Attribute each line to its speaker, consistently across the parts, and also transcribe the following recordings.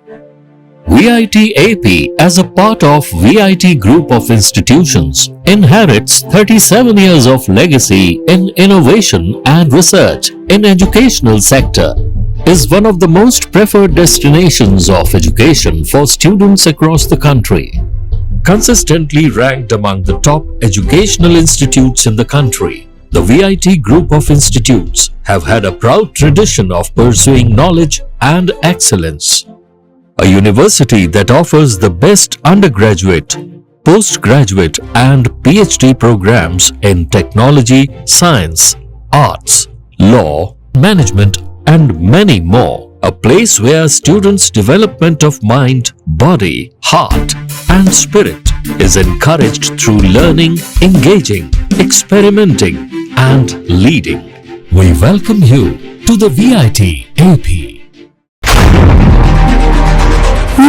Speaker 1: VIT AP, as a part of VIT Group of Institutions, inherits 37 years of legacy in innovation and research in educational sector, is one of the most preferred destinations of education for students across the country. Consistently ranked among the top educational institutes in the country, the VIT Group of Institutes have had a proud tradition of pursuing knowledge and excellence. A university that offers the best undergraduate, postgraduate and PhD programs in technology, science, arts, law, management and many more. A place where students' development of mind, body, heart and spirit is encouraged through learning, engaging, experimenting and leading. We welcome you to the VIT AP.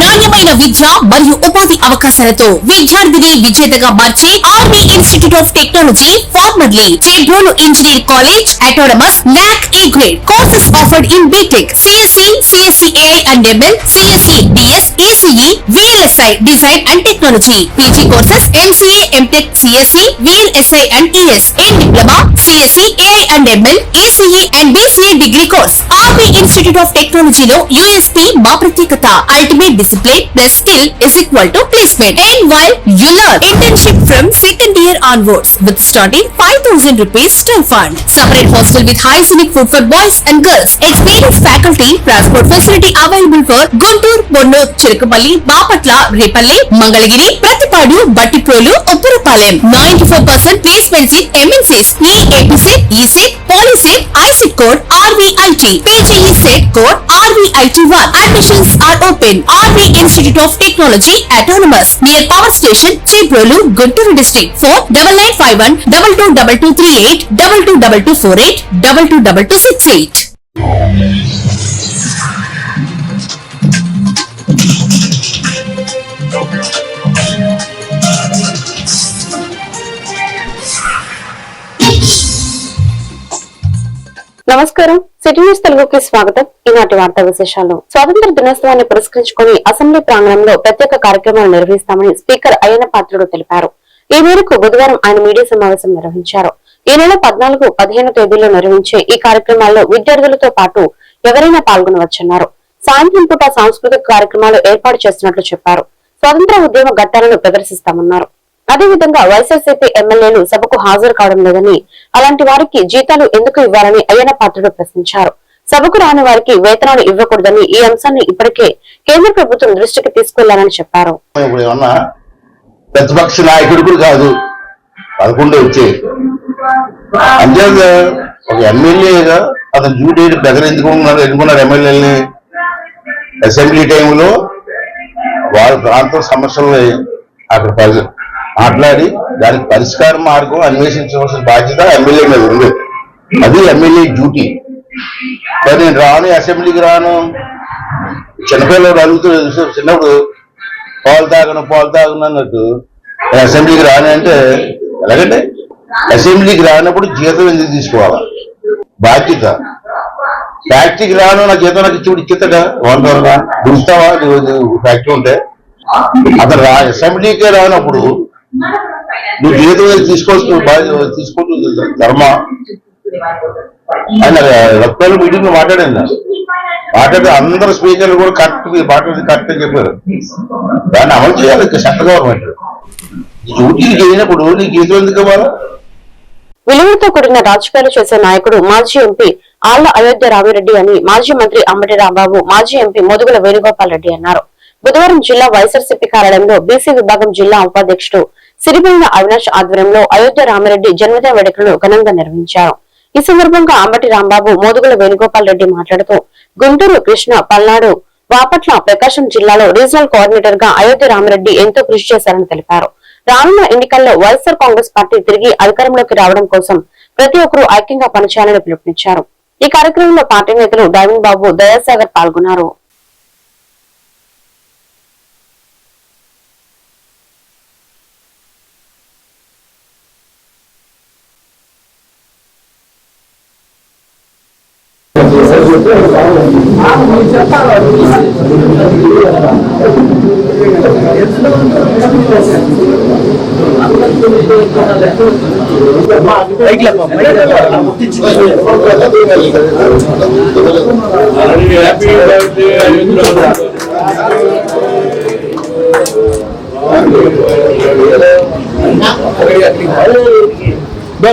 Speaker 2: నాణ్యమైన విద్య మరియు ఉపాధి అవకాశాలతో విద్యార్థిని విజేతగా మార్చే army institute of technology formerly Chebrolu engineering college autonomous NAC A grade. Courses offered in BTech, CSE, CSE AI and ML, CSE DS, ECE, VLSI Design and Technology. PG courses MCA, MTech, CSE, VLSI and ES. In Diploma, CSE AI and ML, ECE and BCA degree course. Army institute of టెక్నాలజీలో USP మా ప్రత్యేకత. Ultimate discipline plus skill is equal to placement. And while you learn internship from second year onwards with starting 5,000 rupees still fund. Separate hostel with hygienic food for boys and girls. Experienced faculty, transport facility available for Guntur, Bonnur, Chirukapalli, Bapatla, Repalli, Mangalagiri, Pratipadu, Battiprolu, Uppurupalem. 94% placements in MNCs. EAPSET, ESET, PolySET, ISET code RVIT. PGE set code RVIT1. Admissions are open. Army institute of technology autonomous near power station Chebrolu Guntur district. 4951222238 222248 222268.
Speaker 3: నమస్కారం. City news తెలుగుకి స్వాగతం. ఈనాటి వార్తా విశేషాలు. స్వాతంత్ర దినోత్సవాన్ని పురస్కరించుకుని assembly ప్రాంగణంలో ప్రత్యేక కార్యక్రమాలు నిర్వహిస్తామని స్పీకర్ అయ్యన్న పాత్రుడు తెలిపారు. ఈ మేరకు బుధవారం ఆయన మీడియా సమావేశం నిర్వహించారు. ఈ నెల 14, 15 తేదీల్లో నిర్వహించే ఈ కార్యక్రమాల్లో విద్యార్థులతో పాటు ఎవరైనా పాల్గొనవచ్చన్నారు. సాయంత్రం పూట సాంస్కృతిక కార్యక్రమాలు ఏర్పాటు చేస్తున్నట్లు చెప్పారు. స్వాతంత్ర ఉద్యమ ఘట్టాలను ప్రదర్శిస్తామన్నారు. అదేవిధంగా వైఎస్ఆర్సీపీ ఎమ్మెల్యేలు సభకు హాజరు కావడం లేదని, అలాంటి వారికి జీతాలు ఎందుకు ఇవ్వాలని అయ్యన్న పాత్రుడు ప్రశ్నించారు. సభకు రాని వారికి వేతనాలు ఇవ్వకూడదని, ఈ అంశాన్ని ఇప్పటికే కేంద్ర ప్రభుత్వం దృష్టికి తీసుకెళ్లాలని చెప్పారు.
Speaker 4: ప్రతిపక్ష నాయకుడు కూడా కాదు, 11 వచ్చే అంతే ఒక ఎమ్మెల్యేగా అతను డ్యూటీ దగ్గర ఎన్నుకున్నారు ఎమ్మెల్యేలని. అసెంబ్లీ టైంలో వారి ప్రాంతం సమస్యలని అక్కడ మాట్లాడి దానికి పరిష్కార మార్గం అన్వేషించవలసిన బాధ్యత ఎమ్మెల్యే మీద ఉంది. అది ఎమ్మెల్యే డ్యూటీ. మరి నేను రాను, అసెంబ్లీకి రాను, చిన్నపిల్లలు అడుగుతూ చిన్నప్పుడు పాలు తాగను అన్నట్టు అసెంబ్లీకి రాని అంటే ఎలాగంటే అసెంబ్లీకి రానప్పుడు జీతం ఎందుకు తీసుకోవాలా? బాధ్యత. ఫ్యాక్టరీకి రాను, నా జీతం నాకు ఇచ్చేస్తాడా? వందరగా గురుస్తావా ఫ్యాక్టరీ ఉంటే? అతను అసెంబ్లీకే రానప్పుడు నువ్వు జీతం తీసుకోవచ్చు ధర్మ ఆయన రక్తాలు మీటింగ్ లో మాట్లాడింది. అందరు స్పీకర్లు కూడా కరెక్ట్ చెప్పారు. దాన్ని అమలు చేయాలి సెంట్రల్ గవర్నమెంట్. డ్యూటీలు చేయనప్పుడు నీ జీతం ఎందుకు ఇవ్వాలా?
Speaker 3: విలువలతో కూడిన రాజకీయాలు చేసే నాయకుడు మాజీ ఎంపీ ఆళ్ల అయోధ్య రామిరెడ్డి అని మాజీ మంత్రి అంబటి రాంబాబు, మాజీ ఎంపీ మోదుగుల వేణుగోపాల్ రెడ్డి అన్నారు. బుధవారం జిల్లా వైఎస్ఆర్సీపీ కార్యాలయంలో బీసీ విభాగం జిల్లా ఉపాధ్యక్షుడు సిరిబిల్ల అవినాష్ ఆధ్వర్యంలో అయోధ్య రామిరెడ్డి జన్మదిన వేడుకలను ఘనంగా నిర్వహించారు. ఈ సందర్భంగా అంబటి రాంబాబు, మోదుగుల వేణుగోపాల్ రెడ్డి మాట్లాడుతూ గుంటూరు, కృష్ణా, పల్నాడు, బాపట్ల, ప్రకాశం జిల్లాలో రీజనల్ కోఆర్డినేటర్ గా అయోధ్య రామిరెడ్డి ఎంతో కృషి చేశారని తెలిపారు. రానున్న ఎన్నికల్లో వైఎస్ఆర్ కాంగ్రెస్ పార్టీ తిరిగి అధికారంలోకి రావడం కోసం ప్రతి ఒక్కరూ ఐక్యంగా పనిచేయాలని పిలుపునిచ్చారు. ఈ కార్యక్రమంలో పార్టీ నేతలు డైవింగ్ బాబు, దయాసాగర్ పాల్గొన్నారు.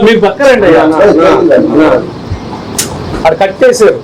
Speaker 5: మీరు పక్కరండి అక్కడ కట్టేసారు.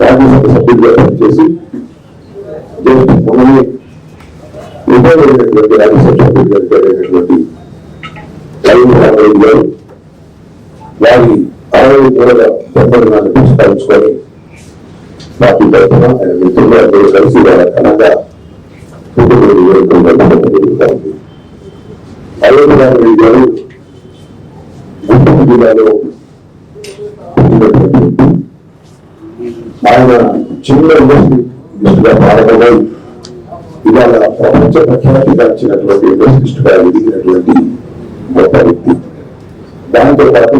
Speaker 6: రాజ్యసభ సభ్యులుగా పనిచేసి ఉపయోగపడినటువంటి రాజ్యసభ సభ్యులుగా పేరైనటువంటి గారు వారి 60 పురస్కరించుకొని పార్టీ తరఫున ఆయన మిత్రులు అందరూ కలిసి వాళ్ళ ఘనంగా పుట్టినరోజు వేడుకలు జరుపుకోవడం జరుగుతూ ఉంది. అయోధ్యరామరెడ్డి గారు గుంటూరు జిల్లాలో ఆయన చిన్న ఇండస్ట్రీగా మారబోయి ఇవాళ ప్రపంచ ప్రఖ్యాతిగాంచినటువంటి ఇండస్ట్రీస్ట్గా ఎదిగినటువంటి గొప్ప వ్యక్తి. దాంతో పాటు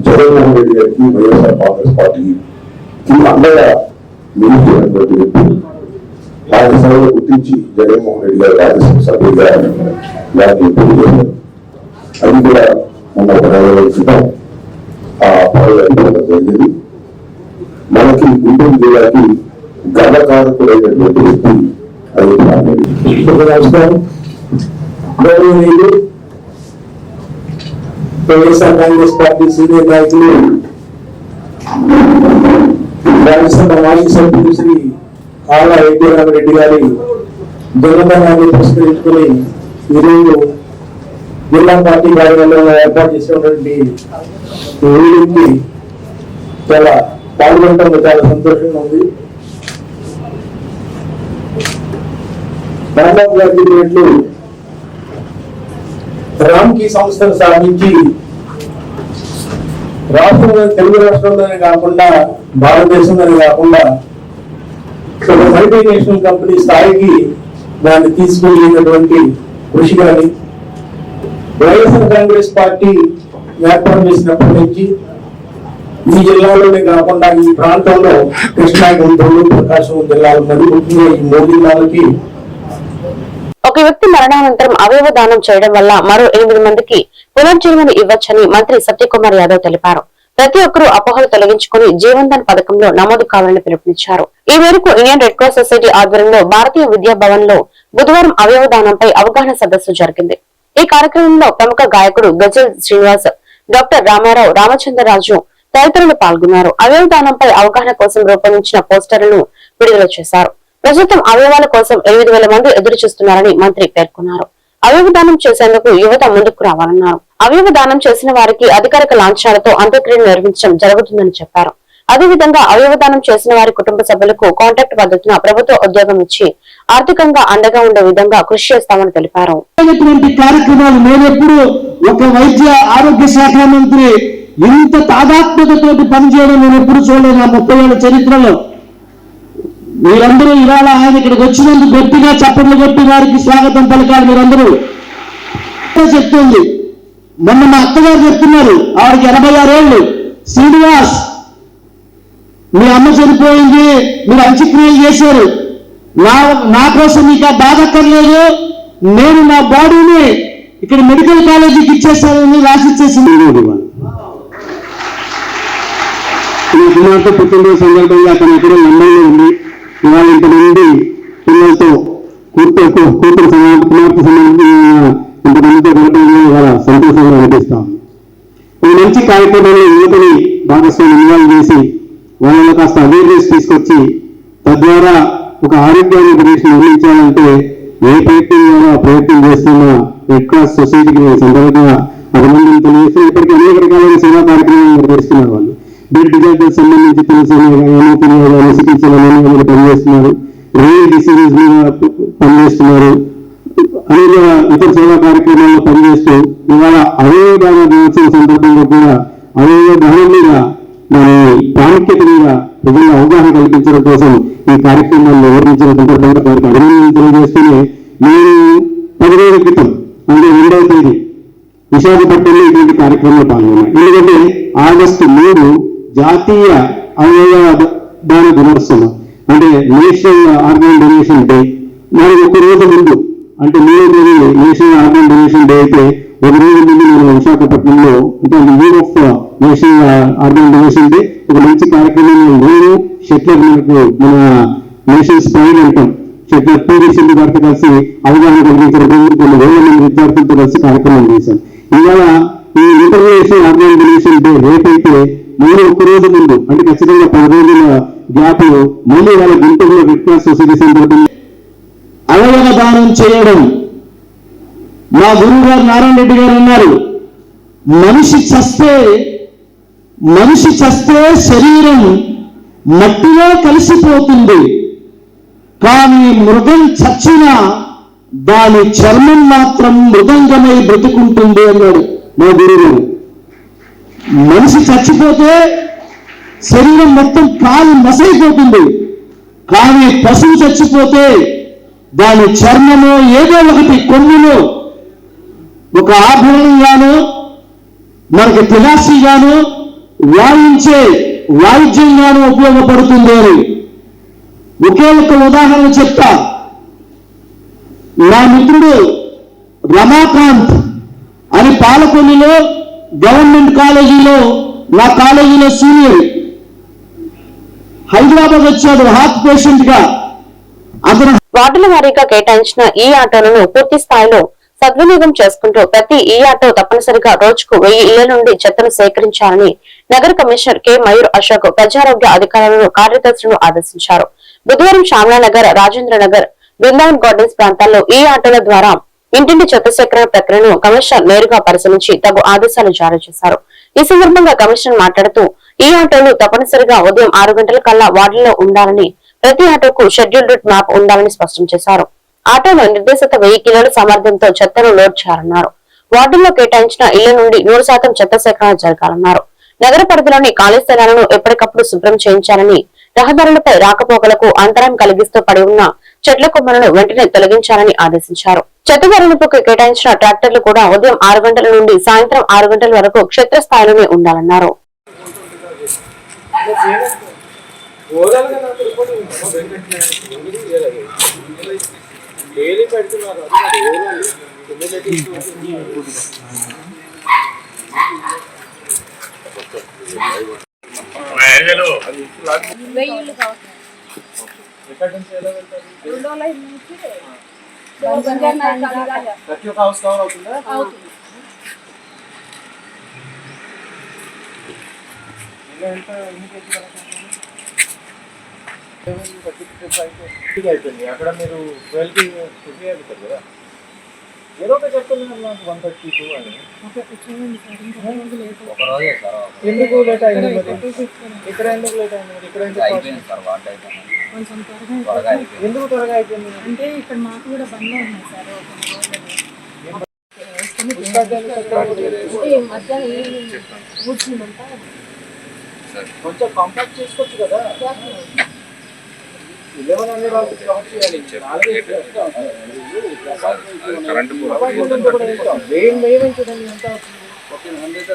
Speaker 6: జగన్మోహన్ రెడ్డి గారికి వైఎస్ఆర్ కాంగ్రెస్ పార్టీకి అండగా నిలిచినటువంటి వ్యక్తి. ఆయన సేవలు గుర్తించి జగన్మోహన్ రెడ్డి గారు రాజ్యసభ సభ్యులుగా వారిని ఎంపిక చేశారు. అది కూడా మొన్న 10 రోజుల క్రితం ఆ పదవి అయిపోవడం జరిగింది. మనకి గుంటూరు జిల్లాకి గర్వకారకుడైనటువంటి వ్యక్తి అయోధ్యరామరెడ్డి.
Speaker 7: నమస్కారం. గౌరవనీయులు వైఎస్ఆర్ కాంగ్రెస్ పార్టీ సీనియర్ నాయకులు రాజ్యసభ మాజీ సభ్యులు శ్రీ ఆళ్ళ అయోధ్యరామరెడ్డి గారి జన్మదినాన్ని పురస్కరించుకుని ఈరోజు జిల్లా పార్టీ కార్యాలయంలో ఏర్పాటు చేసినటువంటి ఊరికి చాలా పాల్గొనడం చాలా సంతోషంగా ఉంది. రాంబాబు గారు చెప్పినట్లు రామ్కి సంస్థను స్థాపించి రాష్ట్రంలో తెలుగు రాష్ట్రంలోనే కాకుండా భారతదేశంలోనే కాకుండా ఒక మల్టీనేషనల్ కంపెనీ స్థాయికి దాన్ని తీసుకెళ్ళినటువంటి కృషి కానీ వైఎస్ఆర్ కాంగ్రెస్ పార్టీ ఏర్పాటు చేసినప్పటి నుంచి ఈ జిల్లాలోనే కాకుండా ఈ ప్రాంతంలో కృష్ణా, గుంటూరు, ప్రకాశం జిల్లాలు ఉన్నది. ముఖ్యంగా ఈ 3 జిల్లాలకి
Speaker 3: ఒక వ్యక్తి మరణానంతరం అవయవ దానం చేయడం వల్ల మరో 8 మందికి పునర్జీవనం ఇవ్వచ్చని మంత్రి సత్యకుమార్ యాదవ్ తెలిపారు. ప్రతి ఒక్కరూ అపోహలు తొలగించుకుని జీవన్ దాన్ పథకంలో నమోదు కావాలని పిలుపునిచ్చారు. ఈ మేరకు ఇండియన్ రెడ్ క్రాస్ సొసైటీ ఆధ్వర్యంలో భారతీయ విద్యా భవన్ లో బుధవారం అవయవ దానంపై అవగాహన సదస్సు జరిగింది. ఈ కార్యక్రమంలో ప్రముఖ గాయకుడు గజల్ శ్రీనివాస్, డాక్టర్ రామారావు, రామచంద్రరాజు తదితరులు పాల్గొన్నారు. అవయవ దానంపై అవగాహన కోసం రూపొందించిన పోస్టర్లను విడుదల చేశారు. ప్రస్తుతం అవయవాల కోసం 8,000 మంది ఎదురు చూస్తున్నారని మంత్రి పేర్కొన్నారు. అవయవ దానం చేసేందుకు యువత ముందుకు రావాలన్నారు. అవయవ దానం చేసిన వారికి అధికారిక లాంఛనాలతో అంత్యక్రియలు నిర్వహించడం జరుగుతుందని చెప్పారు. అదేవిధంగా అవయవ దానం చేసిన వారి కుటుంబ సభ్యులకు కాంట్రాక్ట్ పద్ధతిన ప్రభుత్వ ఉద్యోగం ఇచ్చి ఆర్థికంగా అండగా ఉండే విధంగా కృషి చేస్తామని తెలిపారు.
Speaker 7: కార్యక్రమాలు నేనెప్పుడు ఒక వైద్య ఆరోగ్య శాఖ మంత్రి ఇంత తాదాత్మ్యతతో పనిచేయడం నేను ఎప్పుడు చూడలేదు నా 30 ఏళ్ల చరిత్రలో. మీరందరూ ఇవాళ ఆయన ఇక్కడికి వచ్చినందుకు గట్టిగా చప్పట్లు కొట్టి వారికి స్వాగతం పలకాలి. మీరందరూ చెప్తుంది. మొన్న మా అత్తగారు చెప్తున్నారు, ఆవిడకి 86 ఏళ్ళు. శ్రీనివాస్, మీ అమ్మ చనిపోయింది, మీరు అంత్యక్రియలు చేశారు, నా కోసం మీకు ఆ బాధ అక్కర్లేదు, నేను నా బాడీని ఇక్కడ మెడికల్ కాలేజీకి ఇచ్చేస్తానని రాసిచ్చేసింది. ఈ కుమార్తె పుట్టినరోజు సందర్భంగా అతను ఎక్కడో లండన్లో ఉంది. ఇవాళ ఇంతమంది పిల్లలతో కూతురు కుమార్తె ఇంతమందితో గడపడంలో ఇవాళ సంతోషంగా అనిపిస్తాం. ఈ మంచి కార్యక్రమంలో యువతని భాగస్వామి ఇన్వాల్వ్ చేసి వాళ్ళలో కాస్త అవేర్నెస్ తీసుకొచ్చి తద్వారా ఒక ఆరోగ్యాన్ని గురించి నిర్మించాలంటే ఏ ప్రయత్నం ద్వారా ప్రయత్నం చేస్తున్న రెడ్ క్రాస్ సొసైటీకి సందర్భంగా అభినందనలు తెలియజేసి ఇప్పటికీ అనేక రకాలైన సేవా కార్యక్రమాలు నిర్వహిస్తున్నారు. వాళ్ళు బ్లడ్ డిజార్డర్స్ సంబంధించి చికిత్సలు పనిచేస్తున్నారు. రేర్ డిసీజెస్ మీద పనిచేస్తున్నారు. అనేక ఇతర సేవా కార్యక్రమాల్లో పనిచేస్తూ ఇవాళ అవయవదాన దినోత్సవం సందర్భంగా కూడా అవయవ దానం మీద దాని ప్రాముఖ్యత మీద ప్రజల అవగాహన కల్పించడం కోసం ఈ కార్యక్రమాన్ని నిర్వహించిన సందర్భంగా వారికి అభినందనలు తెలియజేస్తూనే నేను 10 రోజుల క్రితం అంటే 2వ తేదీ విశాఖపట్నంలో ఇటువంటి కార్యక్రమంలో పాల్గొన్నాను. ఎందుకంటే ఆగస్టు 3 జాతీయ అవయవ దాన దినోత్సవం అంటే నేషనల్ ఆర్గన్ డొనేషన్ డే. మనకి ఒక రోజు ముందు అంటే 3వ తేదీ నేషనల్ ఆర్గన్ డొనేషన్ డే అయితే ఒక రోజు ముందు నేను విశాఖపట్నంలో అంటే యూర్ of national organ donation day ఒక మంచి కార్యక్రమంలో నేను షెట్లర్ మనకు మన నేషన్స్ ప్రైడ్ అంటాం షెట్లర్ పీవీ సింధు గారితో కలిసి అవగాహన కలిగించడం కొన్ని వేల మంది విద్యార్థులతో కలిసి కార్యక్రమం చేశాను. ఇవాళ ఈ international organ donation day rate అయితే మళ్ళీ ఒక్క రోజు ముందు అంటే ఖచ్చితంగా 10 రోజుల గ్యాప్ మళ్ళీ వాళ్ళ గుంటూరులో రెడ్ క్రాస్ సొసైటీ సందర్భంగా అవయవ దానం చేయడం. మా గురువు గారు నారాయణ రెడ్డి గారు అన్నారు, మనిషి చస్తే శరీరం మట్టిలో కలిసిపోతుంది, కానీ మృగం చచ్చినా దాని చర్మం మాత్రం మృదంగమై బ్రతుకుంటుంది అన్నాడు మా గురువు గారు. మనిషి చచ్చిపోతే శరీరం మొత్తం కాలు మసైపోతుంది, కానీ పశువు చచ్చిపోతే దాని చర్మము ఏదో ఒకటి కొమ్ములో ఒక ఆభరణంగాను మనకి తిలాసిగాను వాయించే వాయిద్యంగాను ఉపయోగపడుతుంది అని ఒకే ఒక ఉదాహరణ చెప్తా. నా మిత్రుడు రమాకాంత్ అని పాలకొల్లిలో గవర్నమెంట్ కాలేజీలో నా కాలేజీలో సీనియర్ హైదరాబాద్ వచ్చాడు హార్ట్ పేషెంట్ గా. అతను
Speaker 3: వార్డుల వారీగా కేటాయించిన ఈ ఆటోలను పూర్తి స్థాయిలో సద్వినియోగం చేసుకుంటూ ప్రతి ఈ ఆటో తప్పనిసరిగా రోజుకు 1000 ఇళ్ల నుండి చెత్తను సేకరించాలని నగర కమిషనర్ కె మయూర్ అశోక్ ప్రజారోగ్య అధికారులను కార్యదర్శులను ఆదేశించారు. బుధవారం శ్యామలానగర్, రాజేంద్ర నగర్, బృందావన్ గార్డెన్స్ ప్రాంతాల్లో ఈ ఆటోల ద్వారా ఇంటింటి చెత్త సేకరణ ప్రక్రియను కమిషనర్ నేరుగా పరిశీలించి తగు ఆదేశాలు జారీ చేశారు. ఈ సందర్భంగా కమిషనర్ మాట్లాడుతూ ఈ ఆటోలు తప్పనిసరిగా ఉదయం 6 గంటల కల్లా వార్డులో ఉండాలని, ప్రతి ఆటోకు షెడ్యూల్ రూట్ మ్యాప్ ఉండాలని స్పష్టం చేశారు. ఆటోలో నిర్దేశిత 1000 కిలోల సామర్థ్యంతో చెత్తను లోడ్ చేయాలన్నారు. వార్డుల్లో కేటాయించిన ఇళ్ల నుండి 100% చెత్త సేకరణ జరగాలన్నారు. నగర పరిధిలోని ఖాళీ స్థలాలను ఎప్పటికప్పుడు శుభ్రం చేయించాలని, రహదారులపై రాకపోకలకు అంతరాయం కలిగిస్తూ పడి ఉన్న చెట్ల కొమ్మలను వెంటనే తొలగించాలని ఆదేశించారు. చెత్త తరలింపుకు కేటాయించిన ట్రాక్టర్లు కూడా ఉదయం 6 గంటల నుండి సాయంత్రం 6 గంటల వరకు క్షేత్రస్థాయిలోనే ఉండాలన్నారు.
Speaker 5: ప్రతి ఒక్క హౌస్ కవర్ అవుతుందా? అయిపోయింది అక్కడ మీరు 12కి ఫిఫ్టీ అవుతుంది కదా, ఏదో ఒక చెప్తుంది నాకు 132 అని. ఎందుకు లేట్ అయింది మరి? ఇక్కడ ఎందుకు లేట్ అయింది? ఇక్కడ ఎందుకు త్వరగా అయిపోయింది
Speaker 8: అంటే ఇక్కడ మాకు కూడా బండ్లు ఉన్నాయి సార్.
Speaker 5: కొంచెం కాంపాక్ట్ చేసుకోవచ్చు కదా. 11 అన్ని రావచ్చు కాబట్టి వేయించదండి ఎంత 400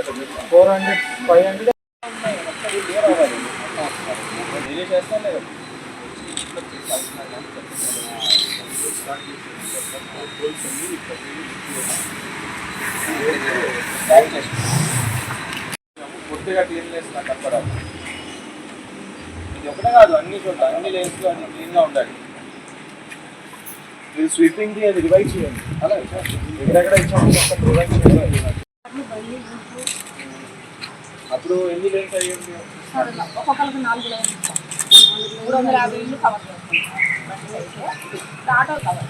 Speaker 5: 500 చేస్తాను లేదా? పూర్తిగా క్లీన్లెస్ నాకు అక్కడ ఇది ఒకటే కాదు, అన్ని చోట్ల అన్ని లేన్స్ లో అన్ని క్లీన్ గా ఉండాలి. మీరు స్వీపింగ్ ది అది రివైజ్ చేయండి. అలా ఎక్కడెక్కడ ఇచ్చాము రివైజ్ చేయండి. అప్పుడు ఎన్ని లేన్స్ అయ్యింది?
Speaker 8: ఒక్కొక్కరికి 4 లైన్స్ 350 ఇల్లు కవర్ చేస్తాం. ఆటో కవర్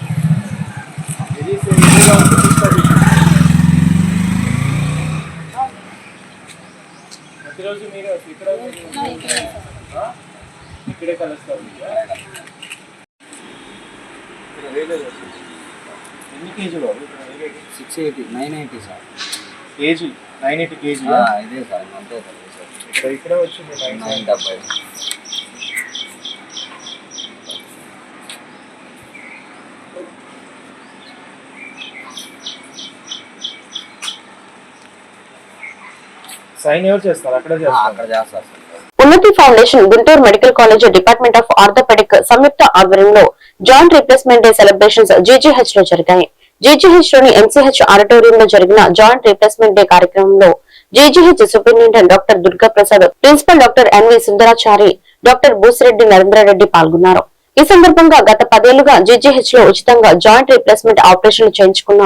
Speaker 5: ఇది సేమ్గా ఉంటుంది. ప్రతిరోజు మీరు ఇక్కడే కలుస్తారు. ఎన్ని కేజీలు?
Speaker 9: 680, 980 సార్.
Speaker 5: కేజీ 980 కేజీ
Speaker 9: ఇదే సార్, అంతే సార్.
Speaker 5: ఇక్కడ వచ్చింది
Speaker 9: 970.
Speaker 5: సైన్ ఎవరు చేస్తారు? అక్కడ
Speaker 9: చేస్తారు sir.
Speaker 3: Unnati foundation, Guntur medical college department of orthopaedic సంయుక్త ఆధ్వర్యంలో joint replacement day celebrations GGH లో జరిగాయి. జీజీహెచ్ లోని ఎంసీహెచ్ ఆడిటోరియం లో జరిగిన జాయింట్ రీప్లేస్మెంట్ డే కార్యక్రమంలో GGH superintendent doctor Durga Prasad, principal doctor NV Sundarachari, doctor Boosireddy Narendra Reddy పాల్గొన్నారు. ఈ సందర్భంగా గత 10 ఏళ్లుగా జీజీహెచ్ లో ఉచితంగా జాయింట్ రీప్లేస్మెంట్ ఆపరేషన్లు చేయించుకున్న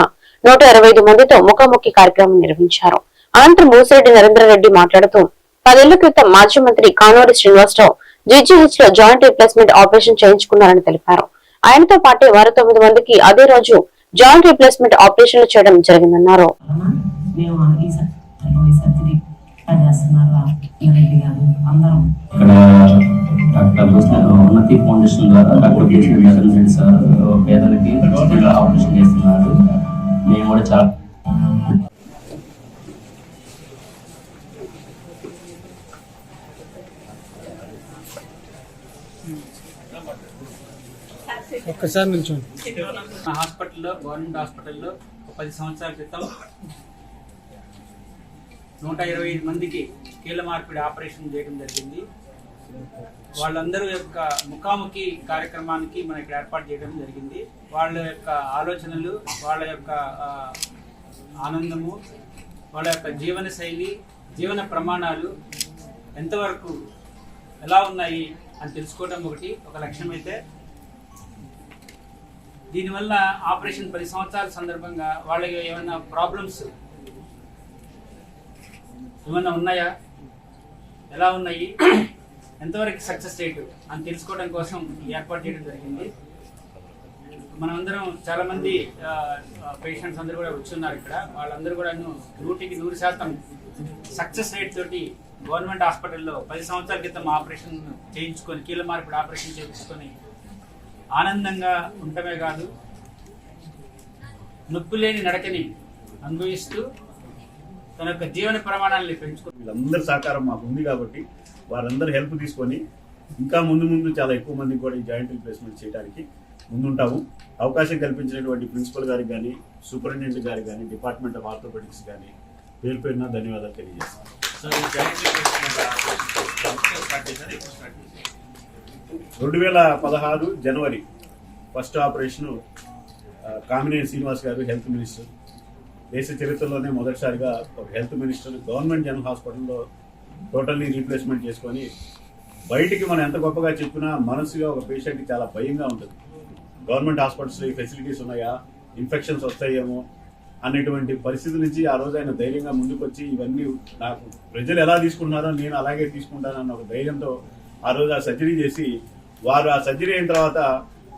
Speaker 3: 125 మందితో ముఖాముఖి కార్యక్రమం నిర్వహించారు. అనంతరం బూసిరెడ్డి నరేంద్రారెడ్డి మాట్లాడుతూ 10 ఏళ్ల క్రితం మాజీ మంత్రి కానూరి శ్రీనివాసరావు జీజీహెచ్ లో జాయింట్ రీప్లేస్మెంట్ ఆపరేషన్ చేయించుకున్నారని తెలిపారు. ఆయనతో పాటే వారు 9 మందికి అదే రోజు జాయింట్ రీప్లేస్మెంట్ ఆపరేషన్లు చేయడం జరిగిందన్నారు.
Speaker 10: ఉన్నతి ఫౌండేషన్ ద్వారా డాక్టర్ బూసిరెడ్డి సార్ పేదలకి ఆపరేషన్ చేస్తున్నారు. మేము కూడా చాలా
Speaker 7: ఒక్కసారి నుంచి
Speaker 11: హాస్పిటల్లో, గవర్నమెంట్ హాస్పిటల్లో 10 సంవత్సరాల క్రితం 125 మందికి కీళ్ళ మార్పిడి ఆపరేషన్ చేయడం జరిగింది. వాళ్ళందరూ యొక్క ముఖాముఖి కార్యక్రమానికి మనం ఇక్కడ ఏర్పాటు చేయడం జరిగింది. వాళ్ళ యొక్క ఆలోచనలు, వాళ్ళ యొక్క ఆనందము, వాళ్ళ యొక్క జీవన శైలి, జీవన ప్రమాణాలు ఎంతవరకు ఎలా ఉన్నాయి అని తెలుసుకోవడం ఒక లక్ష్యం అయితే, దీనివల్ల ఆపరేషన్ 10 సంవత్సరాల సందర్భంగా వాళ్ళకి ఏమైనా ప్రాబ్లమ్స్ ఏమైనా ఉన్నాయా, ఎలా ఉన్నాయి, ఎంతవరకు సక్సెస్ రేట్ అని తెలుసుకోవడం కోసం ఏర్పాటు చేయడం జరిగింది. మనమందరం చాలామంది పేషెంట్స్ అందరూ కూడా వచ్చున్నారు ఇక్కడ. వాళ్ళందరూ కూడా 100% సక్సెస్ రేట్ తోటి గవర్నమెంట్ హాస్పిటల్లో 10 సంవత్సరాల క్రితం ఆపరేషన్ చేయించుకొని, కీళ్ళ మార్పిడి ఆపరేషన్ చేయించుకొని ఆనందంగా ఉండటమే కాదు, నొప్పి లేని నడకని అనుభవిస్తూ తన యొక్క జీవన ప్రమాణాలని పెంచుకొని,
Speaker 12: వీళ్ళందరి సహకారం మాకు ఉంది కాబట్టి వారందరూ హెల్ప్ తీసుకొని ఇంకా ముందు చాలా ఎక్కువ మందికి కూడా ఈ జాయింట్ రీప్లేస్మెంట్ చేయడానికి ముందుంటాము. అవకాశం కల్పించినటువంటి ప్రిన్సిపల్ గారికి కానీ, సూపరింటెండెంట్ గారికి కానీ, డిపార్ట్మెంట్ ఆఫ్ ఆర్థోపెడిక్స్ కానీ పేరు పేరున ధన్యవాదాలు తెలియజేస్తాను. 2016 జనవరి ఫస్ట్ ఆపరేషన్ కామినేని శ్రీనివాస్ గారు హెల్త్ మినిస్టర్, దేశ చరిత్రలోనే మొదటిసారిగా ఒక హెల్త్ మినిస్టర్ గవర్నమెంట్ జనరల్ హాస్పిటల్లో టోటల్లీ రీప్లేస్మెంట్ చేసుకొని, బయటికి మనం ఎంత గొప్పగా చెప్పినా మనసుగా ఒక పేషెంట్కి చాలా భయంగా ఉంటుంది. గవర్నమెంట్ హాస్పిటల్స్లో ఈ ఫెసిలిటీస్ ఉన్నాయా, ఇన్ఫెక్షన్స్ వస్తాయేమో అనేటువంటి పరిస్థితి నుంచి ఆ రోజు ఆయన ధైర్యంగా ముందుకొచ్చి ఇవన్నీ నాకు ప్రజలు ఎలా తీసుకుంటున్నారో నేను అలాగే తీసుకుంటానన్న ఒక ధైర్యంతో ఆ రోజు ఆ సర్జరీ చేసి, వారు ఆ సర్జరీ అయిన తర్వాత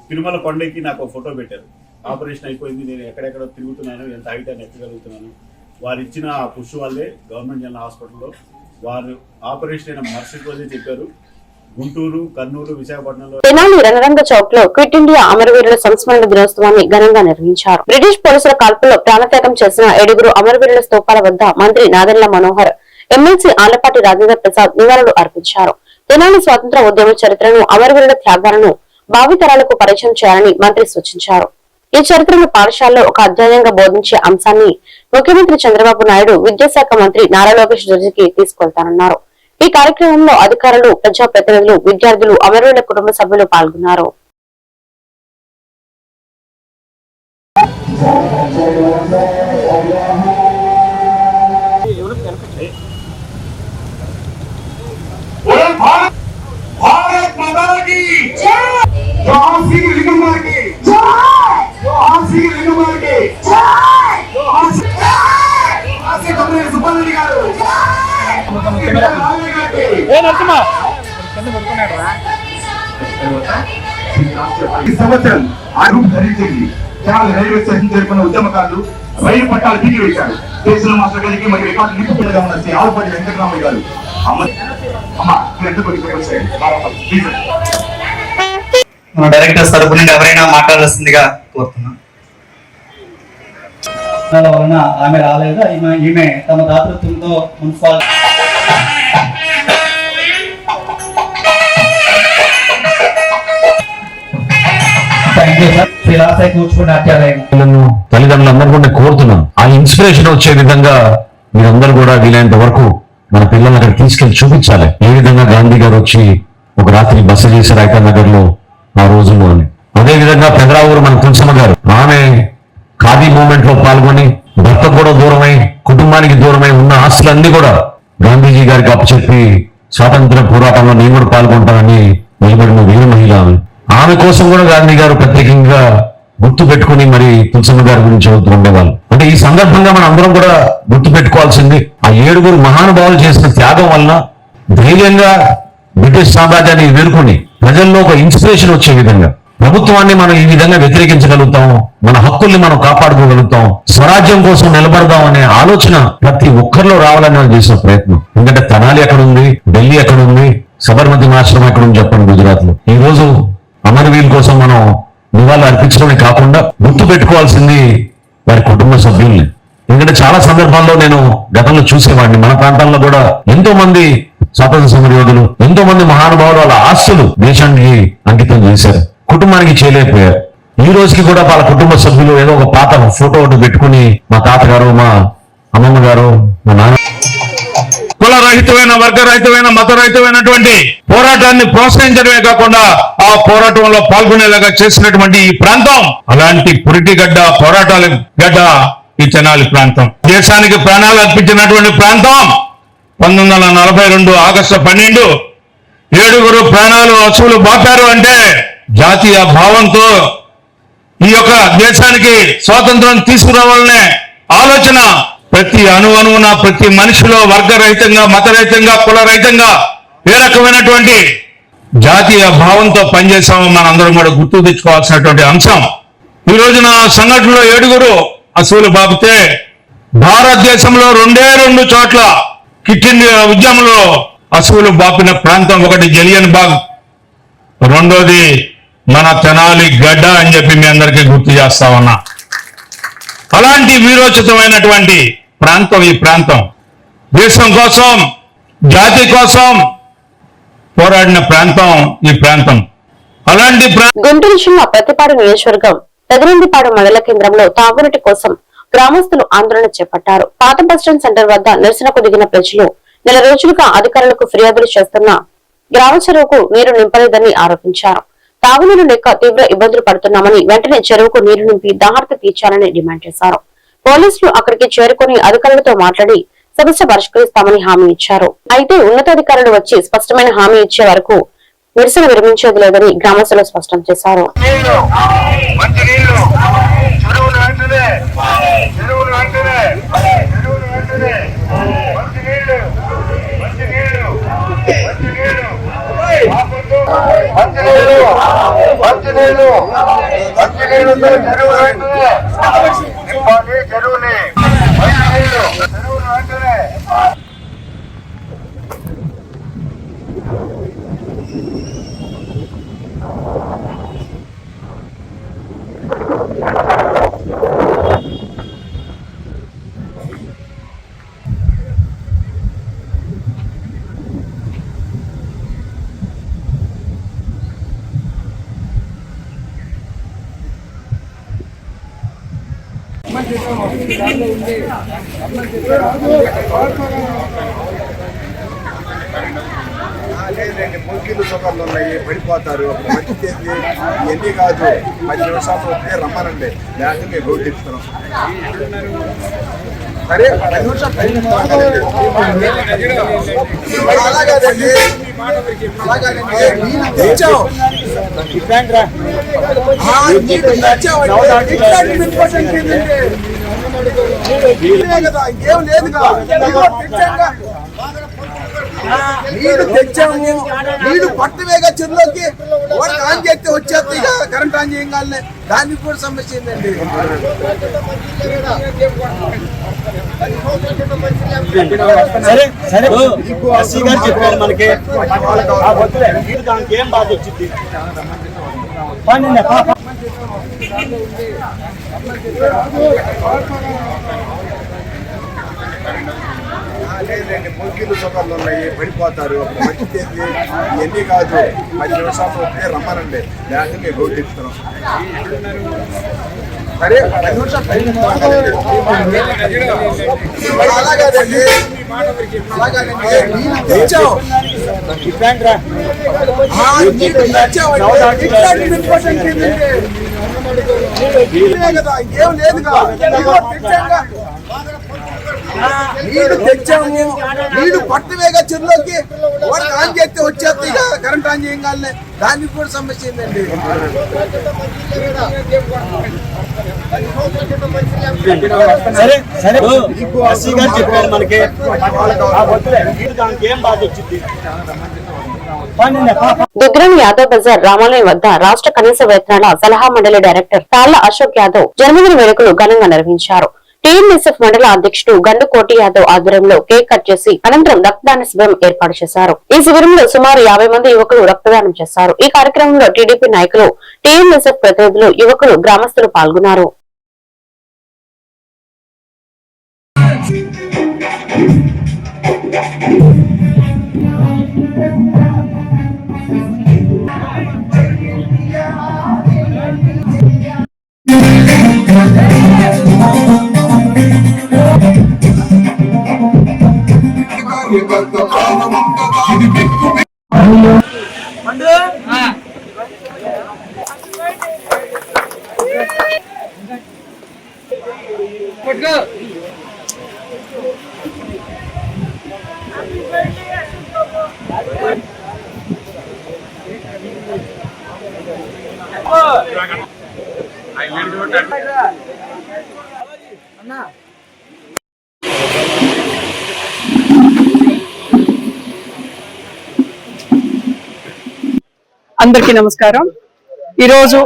Speaker 12: తిరుమల కొండకి నాకు ఒక ఫోటో పెట్టారు. ఆపరేషన్ అయిపోయింది, నేను ఎక్కడెక్కడ తిరుగుతున్నాను, ఎంత హైట్ అని ఎక్కగలుగుతున్నాను. వారు ఇచ్చిన ఆ పుష్ వల్లే గవర్నమెంట్ జనరల్ హాస్పిటల్లో వారు ఆపరేషన్ అయిన మరుసటి రోజే చెప్పారు. గుంటూరు, కర్నూలు, విశాఖపట్నంలో
Speaker 3: తెనాలి రణరంగ చౌక్ లో క్విట్ ఇండియా అమరవీరుల సంస్మరణ దినోత్సవాన్ని ఘనంగా నిర్వహించారు. బ్రిటిష్ పోలీసుల కాల్పుల్లో ప్రాణత్యాగం చేసిన 7 అమరవీరుల స్తూపాల వద్ద మంత్రి నాదెండ్ల మనోహర్, ఎమ్మెల్సీ ఆళ్లపాటి రాజేంద్ర ప్రసాద్ నివాళులు అర్పించారు. తెనాలి స్వాతంత్ర ఉద్యమ చరిత్రను, అమరవీరుల త్యాగాలను భావితరాలకు పరిచయం చేయాలని మంత్రి సూచించారు. ఈ చరిత్రను పాఠశాలలో ఒక అధ్యాయంగా బోధించే అంశాన్ని ముఖ్యమంత్రి చంద్రబాబు నాయుడు విద్యాశాఖ మంత్రి నారా లోకేష్ దృష్టికి తీసుకెళ్తానన్నారు. ఈ కార్యక్రమంలో అధికారులు, ప్రజాప్రతినిధులు, విద్యార్థులు, అమరవీరుల కుటుంబ సభ్యులు పాల్గొన్నారు.
Speaker 6: ఈ సంవత్సరం అడుగు ధరించింది. చాలా రైల్వే స్టేషన్ చేరుకున్న ఉద్యమకారులు రైలు పట్టాలు పీకి వేశారు. దేశంలో మాస్టర్ గారికి మరియు రికార్డు నింపుగా ఉన్న శ్రీ ఆవుపల్లి వెంకటరామయ్య గారు
Speaker 13: మన డైరెక్టర్స్ తరపు నుండి ఎవరైనా మాట్లాడాల్సిందిగా కోరుతున్నాం. వలన ఆమె రాలేదు. ఈమె తమ దాతృత్వంతో మున్సిపల్
Speaker 14: తల్లిదండ్రులందరూ కూడా కోరుతున్నాం, ఆ ఇన్స్పిరేషన్ వచ్చే విధంగా మీరందరూ కూడా వీలైనంత వరకు మన పిల్లల్ని అక్కడ తీసుకెళ్లి చూపించాలి. ఏ విధంగా గాంధీ గారు వచ్చి ఒక రాత్రి బస చేశారు ఐకా నగర్ లో ఆ రోజుల్లో అని. అదే విధంగా పెదరావూరు మన తులసమ్మ గారు, ఆమె ఖాదీ మూవ్మెంట్ లో పాల్గొని భర్త కూడా దూరమై కుటుంబానికి దూరమై ఉన్న ఆస్తులన్నీ కూడా గాంధీజీ గారికి అప్పచెప్పి స్వాతంత్ర పోరాటంలో నేను కూడా పాల్గొంటానని నిలబడిన వీర మహిళ ఆమె కోసం కూడా గాంధీ గారు ప్రత్యేకంగా గుర్తు పెట్టుకుని మరి తులసమ్మ గారి గురించి చదువుతుండేవాళ్ళు. అంటే ఈ సందర్భంగా మనం అందరం కూడా గుర్తు పెట్టుకోవాల్సింది, ఆ 7 మహానుభావులు చేసిన త్యాగం వలన ధైర్యంగా బ్రిటిష్ సామ్రాజ్యాన్ని ఎదుర్కొని ప్రజల్లో ఒక ఇన్స్పిరేషన్ వచ్చే విధంగా ప్రభుత్వాన్ని మనం ఈ విధంగా వ్యతిరేకించగలుగుతాం, మన హక్కుల్ని మనం కాపాడుకోగలుగుతాం, స్వరాజ్యం కోసం నిలబడదాం అనే ఆలోచన ప్రతి ఒక్కరిలో రావాలని మనం చేసిన ప్రయత్నం. ఎందుకంటే తెనాలి ఎక్కడుంది, ఢిల్లీ ఎక్కడుంది, సబర్మతి ఆశ్రమం ఎక్కడుంది చెప్పండి గుజరాత్ లో. ఈ రోజు అమరవీరుల కోసం మనం నివాళులు అర్పించడమే కాకుండా గుర్తు పెట్టుకోవాల్సింది వారి కుటుంబ సభ్యుల్ని. ఎందుకంటే చాలా సందర్భాల్లో నేను గతంలో చూసేవాడిని, మన ప్రాంతాల్లో కూడా ఎంతో మంది స్వాతంత్ర సమరయోధులు, ఎంతో మంది మహానుభావులు వాళ్ళ ఆస్తులు దేశానికి అంకితం చేశారు, కుటుంబానికి చేయలేకపోయారు. ఈ రోజుకి కూడా వాళ్ళ కుటుంబ సభ్యులు ఏదో ఒక పాత ఫోటో ఒకటి పెట్టుకుని మా తాతగారు, మా అమ్మమ్మ గారు, మా నాన్న
Speaker 15: కులరహితమైన, వర్గరహితమైన, మతరహితమైనటువంటి పోరాటాన్ని ప్రోత్సహించడమే కాకుండా ఆ పోరాటంలో పాల్గొనేలాగా చేసినటువంటి ఈ ప్రాంతం, అలాంటి పురిటి గడ్డ, పోరాటాల గడ్డ ఈ తెనాలి ప్రాంతం. దేశానికి ప్రాణాలు అర్పించినటువంటి ప్రాంతం. 1942 ఆగస్టు 12 7 ప్రాణాలు అసూలు బాపారు అంటే జాతీయ భావంతో ఈ యొక్క దేశానికి స్వాతంత్రం తీసుకురావాలనే ఆలోచన ప్రతి అణువున ప్రతి మనిషిలో వర్గరహితంగా, మతరహితంగా, కులరహితంగా ఏ రకమైనటువంటి జాతీయ భావంతో పనిచేసామో మనందరం కూడా గుర్తు తెచ్చుకోవాల్సినటువంటి అంశం. ఈ రోజున సంఘటనలో 7 అసూలు బాపితే భారతదేశంలో 2 చోట్ల క్విట్ ఇండియా ఉద్యమంలో అసూలు బాపిన ప్రాంతం ఒకటి జలియన్ బాగ్, రెండోది మన తెనాలి గడ్డ అని చెప్పి మీ అందరికీ గుర్తు చేస్తా ఉన్నా. అలాంటి వీరోచితమైనటువంటి ప్రాంతం ఈ ప్రాంతం. దేశం కోసం, జాతి కోసం పోరాడిన ప్రాంతం ఈ ప్రాంతం. అలాంటి
Speaker 3: గుంటూరు జిల్లా ప్రతిపాడు నియోజకవర్గం పెదనందిపాడు మండల కేంద్రంలో తాగునీటి కోసం గ్రామస్తులు ఆందోళన చేపట్టారు. పాత బస్టాండ్ సెంటర్ వద్ద నిరసనకు దిగిన ప్రజలు నెల రోజులుగా అధికారులకు ఫిర్యాదులు చేస్తున్న గ్రామ చెరువుకు నీరు నింపలేదని ఆరోపించారు. తాగునీరు లేక తీవ్ర ఇబ్బందులు పడుతున్నామని, వెంటనే చెరువుకు నీరు నింపి దాహార్త తీర్చాలని డిమాండ్ చేశారు. పోలీసులు అక్కడికి చేరుకుని అధికారులతో మాట్లాడి సమస్య పరిష్కరిస్తామని హామీ ఇచ్చారు. అయితే ఉన్నతాధికారులు వచ్చి స్పష్టమైన హామీ ఇచ్చే వరకు నిరసన విరమించేది లేదని గ్రామస్తులు స్పష్టం చేశారు.
Speaker 6: ముగ్గులు సుఖాలు ఉన్నాయి, పడిపోతారు. మంచి ఎన్ని కాదు 10 నిమిషాలు వస్తే రమ్మనండి, లేకపోతే మేము రోడ్డు ఇస్తున్నాం. సరే 10 నిమిషాలు టైం ఇస్తామండి. అలాగేదండి, ఇంకేం లేదు. నీళ్లు తెచ్చాము, నీళ్లు పట్టవేగా చెరువులోకి వాడికి ఆన్ చేస్తే వచ్చేస్తాయి కదా, కరెంట్ ఆన్ చేయగానే దానికి కూడా సమస్య ఏంటండి.
Speaker 13: చెప్పారు మనకి దానికి ఏం బాధ వచ్చింది.
Speaker 6: లేదండి, ముగ్గులు సుఖాలు ఉన్నాయి, పడిపోతారు. మంచిది ఇవన్నీ కాదు, 10 నిమిషాలు వస్తే రమ్మనండి, లేకపోతే మేము రోడ్డు ఎక్కుతున్నాం. సరే 10 నిమిషాలు అలాగేదండి, అలాగేనండి. నీళ్ళు తెచ్చాం, కదా, ఇంకేం లేదుగా. నీళ్లు తెచ్చాము, నీళ్లు పట్టవేగా చెరువులోకి వాడికి ఆన్ చేస్తే వచ్చేస్తాయి కదా, కరెంట్ ఆన్ చేయగానే దానికి కూడా సమస్య ఏంటండి.
Speaker 13: చెప్పారు మనకి దానికి ఏం బాధ వచ్చింది.
Speaker 3: దుగ్గరం యాదవ్ బజార్ రామాలయం వద్ద రాష్ట్ర కనీస వేతనాల సలహా మండలి డైరెక్టర్ తాళ్ల అశోక్ యాదవ్ జన్మదిన వేడుకలు ఘనంగా నిర్వహించారు. టీఎంఎస్ఎఫ్ మండల అధ్యక్షుడు గండు కోటి యాదవ్ ఆధ్వర్యంలో కేక్ కట్ చేసి అనంతరం రక్తదాన శిబిరం ఏర్పాటు చేశారు. ఈ శిబిరంలో సుమారు 50 మంది యువకులు రక్తదానం చేశారు. ఈ కార్యక్రమంలో టీడీపీ నాయకులు, టీఎంఎస్ఎఫ్ ప్రతినిధులు, యువకులు, గ్రామస్తులు పాల్గొన్నారు.
Speaker 16: అందరికీ నమస్కారం. ఈరోజు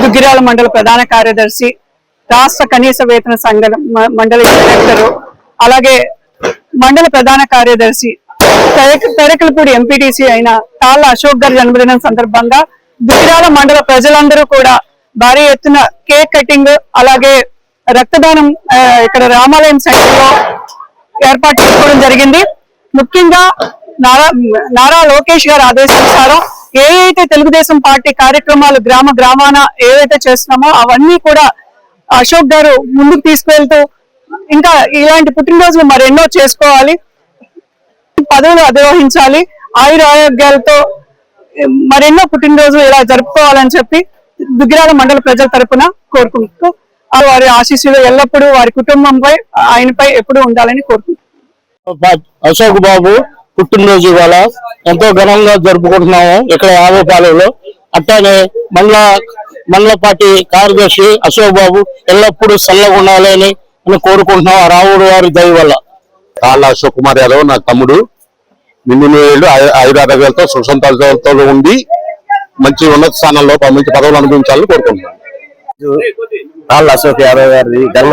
Speaker 16: దుగ్గిరాల మండల ప్రధాన కార్యదర్శి, రాష్ట్ర కనీస వేతన సంఘం మండలి డైరెక్టరు, అలాగే మండల ప్రధాన కార్యదర్శి తెరకలపూడి ఎంపీటీసీ అయిన తాళ్ల అశోక్ గారి జన్మదినం సందర్భంగా దుగ్గిరాల మండల ప్రజలందరూ కూడా భారీ ఎత్తున కేక్ కటింగ్, అలాగే రక్తదానం ఇక్కడ రామాలయం సెంటర్ లో ఏర్పాటు చేసుకోవడం జరిగింది. ముఖ్యంగా నారా లోకేష్ గారి ఆదేశానుసారం ఏవైతే తెలుగుదేశం పార్టీ కార్యక్రమాలు గ్రామాన ఏవైతే చేస్తున్నామో అవన్నీ కూడా అశోక్ గారు ముందుకు తీసుకువెళ్తూ ఇంకా ఇలాంటి పుట్టినరోజులు మరెన్నో చేసుకోవాలి, పదవులు అధిరోహించాలి, ఆయురారోగ్యాలతో మరెన్నో పుట్టినరోజులు ఇలా జరుపుకోవాలని చెప్పి దుగ్గిరాల మండల ప్రజల తరపున కోరుకుంటూ వారి ఆశీస్సులు ఎల్లప్పుడూ వారి కుటుంబంపై, ఆయనపై ఎప్పుడూ ఉండాలని కోరుకుంటున్నాం.
Speaker 17: అశోక్ బాబు పుట్టినరోజు ఇవాళ ఎంతో ఘనంగా జరుపుకుంటున్నాము ఇక్కడ యాదవపాలెంలో. అట్లానే మండల పార్టీ కార్యదర్శి అశోక్ బాబు ఎల్లప్పుడూ చల్లగా ఉండాలని కోరుకుంటున్నాం ఆ రాముడు వారి దయ వల్ల.
Speaker 14: తాళ్ల అశోక్ కుమార్ యాదవ్ నా తమ్ముడు, నిండు ఆయురారోగ్యాలతో సుఖసంతాలతో ఉండి మంచి ఉన్నత స్థానంలో మంచి పదవులు అనుభవించాలని కోరుకుంటున్నాను.
Speaker 17: తాళ్ల అశోక్ యాదవ్ గారి జన్మ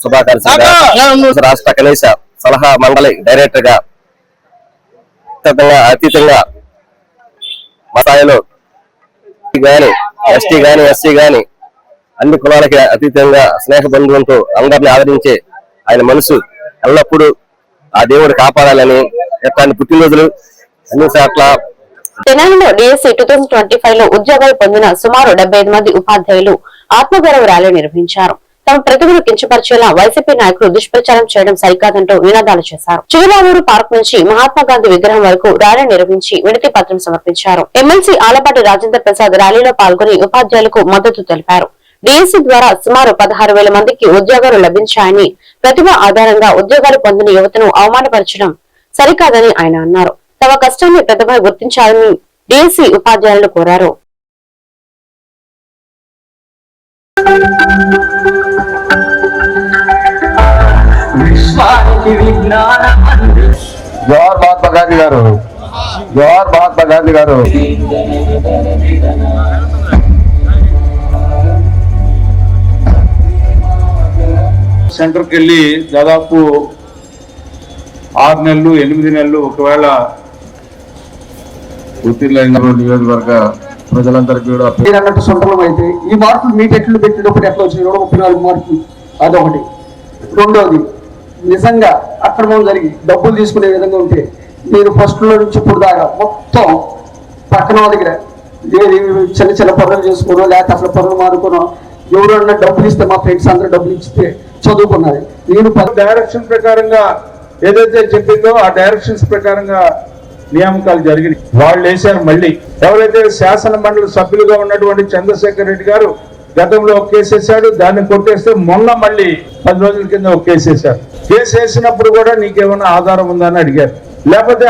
Speaker 17: శుభాకాంక్షలు. రాష్ట్ర కనీస సలహా మండలి డైరెక్టర్ గా అతీతంగా మా స్థాయిలో గాని ఎస్టీ గాని ఎస్సీ గాని అన్ని కులాలకి అతీతంగా స్నేహ బంధువులతో అందరినీ ఆదరించే ఆయన మనసు ఎల్లప్పుడూ ఆ దేవుడు కాపాడాలని ఎట్లాంటి పుట్టినరోజులు అన్ని చోట్ల.
Speaker 3: తెలంగాణలో డిఎస్సి 2025 లో ఉద్యోగాలు పొందిన సుమారు 75 మంది ఉపాధ్యాయులు ఆత్మగౌరవ ర్యాలీ నిర్వహించారు. తమ ప్రతిభను కించపరిచేలా వైసీపీ నాయకులు దుష్ప్రచారం చేయడం సరికాదంటూ నినాదాలు చేశారు. చిరువావూరు పార్క్ నుంచి మహాత్మా గాంధీ విగ్రహం వరకు ర్యాలీ నిర్వహించి వినతి పత్రం సమర్పించారు. ఎమ్మెల్సీ ఆలపాటి రాజేంద్ర ప్రసాద్ ర్యాలీలో పాల్గొని ఉపాధ్యాయులకు మద్దతు తెలిపారు. డిఎస్సి ద్వారా సుమారు 16,000 మందికి ఉద్యోగాలు లభించాయని, ప్రతిభ ఆధారంగా ఉద్యోగాలు పొందిన యువతను అవమానపరచడం సరికాదని ఆయన అన్నారు. తమ కష్టాన్ని ప్రతిభ గుర్తించాలని డిఎస్సి ఉపాధ్యాయులను కోరారు.
Speaker 18: విశ్వానికి విజ్ఞానం జవహర్ మహాత్మా గాంధీ గారు, జవహర్ మహాత్మా గాంధీ గారు.
Speaker 19: సెంటర్కి వెళ్ళి దాదాపు 6 నెలలు 8 నెలలు ఒకవేళ ఉత్తీర్ణులైన నియోజకవర్గ ప్రజలందరికీ కూడా
Speaker 7: మీరు అన్నట్టు సొంతలం అయితే ఈ మార్కులు మీ పెట్టులు పెట్టినప్పుడు ఎట్లా వచ్చినాయి 134 మార్కులు, అదొకటి. రెండోది, నిజంగా అక్రమం జరిగి డబ్బులు తీసుకునే విధంగా ఉంటే మీరు ఫస్ట్లో నుంచి ఇప్పుడు దాకా మొత్తం పక్కన వాళ్ళ దగ్గర చిన్న చిన్న పనులు చేసుకోనో లేకపోతే అసలు పనులు మానుకోనో ఎవరన్నా డబ్బులు ఇస్తే మా ఫ్రెండ్స్ అందరూ డబ్బులు ఇస్తే చదువుకున్నారు. నేను
Speaker 19: డైరెక్షన్ ప్రకారంగా ఏదైతే చెప్పిందో ఆ డైరెక్షన్స్ ప్రకారంగా నియామకాలు జరిగినాయి. వాళ్ళు వేశారు. మళ్ళీ ఎవరైతే శాసన మండలి సభ్యులుగా ఉన్నటువంటి చంద్రశేఖర్ రెడ్డి గారు గతంలో ఒక కేసు వేశాడు, దాన్ని కొట్టేస్తే మొన్న మళ్ళీ 10 రోజుల కింద ఒక కేసు వేశారు. కేసు వేసినప్పుడు కూడా నీకేమైనా ఆధారం ఉందా అని అడిగారు. లేకపోతే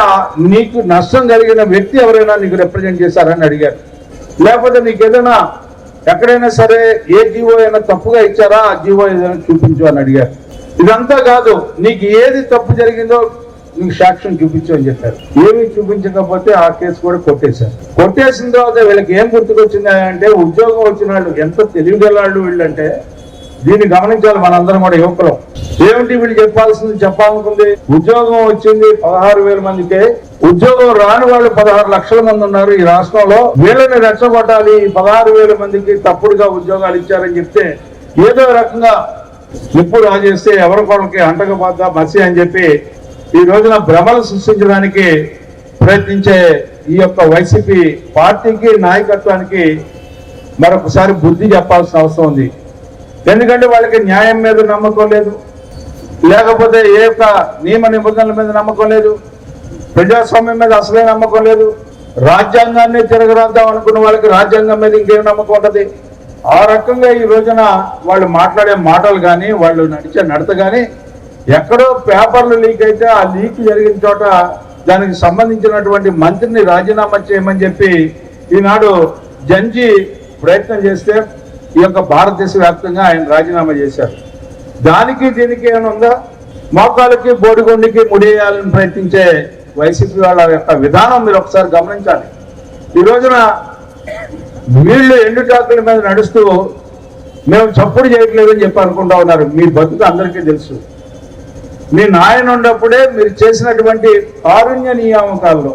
Speaker 19: నీకు నష్టం జరిగిన వ్యక్తి ఎవరైనా నీకు రిప్రజెంట్ చేశారని అడిగారు. లేకపోతే నీకు ఏదైనా ఎక్కడైనా సరే ఏ జీవో అయినా తప్పుగా ఇచ్చారా, ఆ జీవో ఏదైనా చూపించు అని అడిగారు. ఇదంతా కాదు, నీకు ఏది తప్పు జరిగిందో నీకు సాక్ష్యం చూపించు అని చెప్పారు. ఏమీ చూపించకపోతే ఆ కేసు కూడా కొట్టేశారు. కొట్టేసిన తర్వాత వీళ్ళకి ఏం గుర్తుకొచ్చింది అంటే, ఉద్యోగం వచ్చిన వాళ్ళు ఎంత తెలివిగలవాళ్ళు వీళ్ళంటే దీన్ని గమనించాలి మనందరం కూడా యువకులం. ఏమిటి వీళ్ళు చెప్పాలనుకుంది, ఉద్యోగం వచ్చింది 16,000 మందికే, ఉద్యోగం రాని వాళ్ళు 16 లక్షల మంది ఉన్నారు ఈ రాష్ట్రంలో. వీళ్ళని రెచ్చగొట్టాలి, 16,000 మందికి తప్పుడుగా ఉద్యోగాలు ఇచ్చారని చెప్తే ఏదో రకంగా నిప్పు రాజేస్తే ఎవరికొకరికి అంటకపోద్దా మసి అని చెప్పి ఈ రోజున భ్రమలు సృష్టించడానికి ప్రయత్నించే ఈ యొక్క వైసీపీ పార్టీకి నాయకత్వానికి మరొకసారి బుద్ధి చెప్పాల్సిన అవసరం ఉంది. ఎందుకంటే వాళ్ళకి న్యాయం మీద నమ్మకం లేదు, లేకపోతే ఏ యొక్క నియమ నిబంధనల మీద నమ్మకం లేదు, ప్రజాస్వామ్యం మీద అసలే నమ్మకం లేదు, రాజ్యాంగాన్ని తిరగరాద్దాం అనుకున్న వాళ్ళకి రాజ్యాంగం మీద ఇంకేం నమ్మకం ఉంటుంది. ఆ రకంగా ఈ రోజున వాళ్ళు మాట్లాడే మాటలు కానీ వాళ్ళు నడిచే నడత కానీ ఎక్కడో పేపర్లు లీక్ అయితే ఆ లీక్ జరిగిన చోట దానికి సంబంధించినటువంటి మంత్రిని రాజీనామా చేయమని చెప్పి ఈనాడు జంజి ప్రయత్నం చేస్తే ఈ యొక్క భారతదేశ వ్యాప్తంగా ఆయన రాజీనామా చేశారు. దానికి దీనికి ఏమైనా ఉందా? మోకాలకి బోడిగొండికి ముడియాలని ప్రయత్నించే వైసీపీ వాళ్ళ యొక్క విధానం మీరు ఒకసారి గమనించాలి. ఈ రోజున వీళ్ళు ఎండుటాకుల మీద నడుస్తూ మేము చప్పుడు చేయట్లేదని చెప్పి అనుకుంటా ఉన్నారు. మీ బతుకు అందరికీ తెలుసు. మీ నాయన ఉన్నప్పుడే మీరు చేసినటువంటి కారుణ్య నియామకాల్లో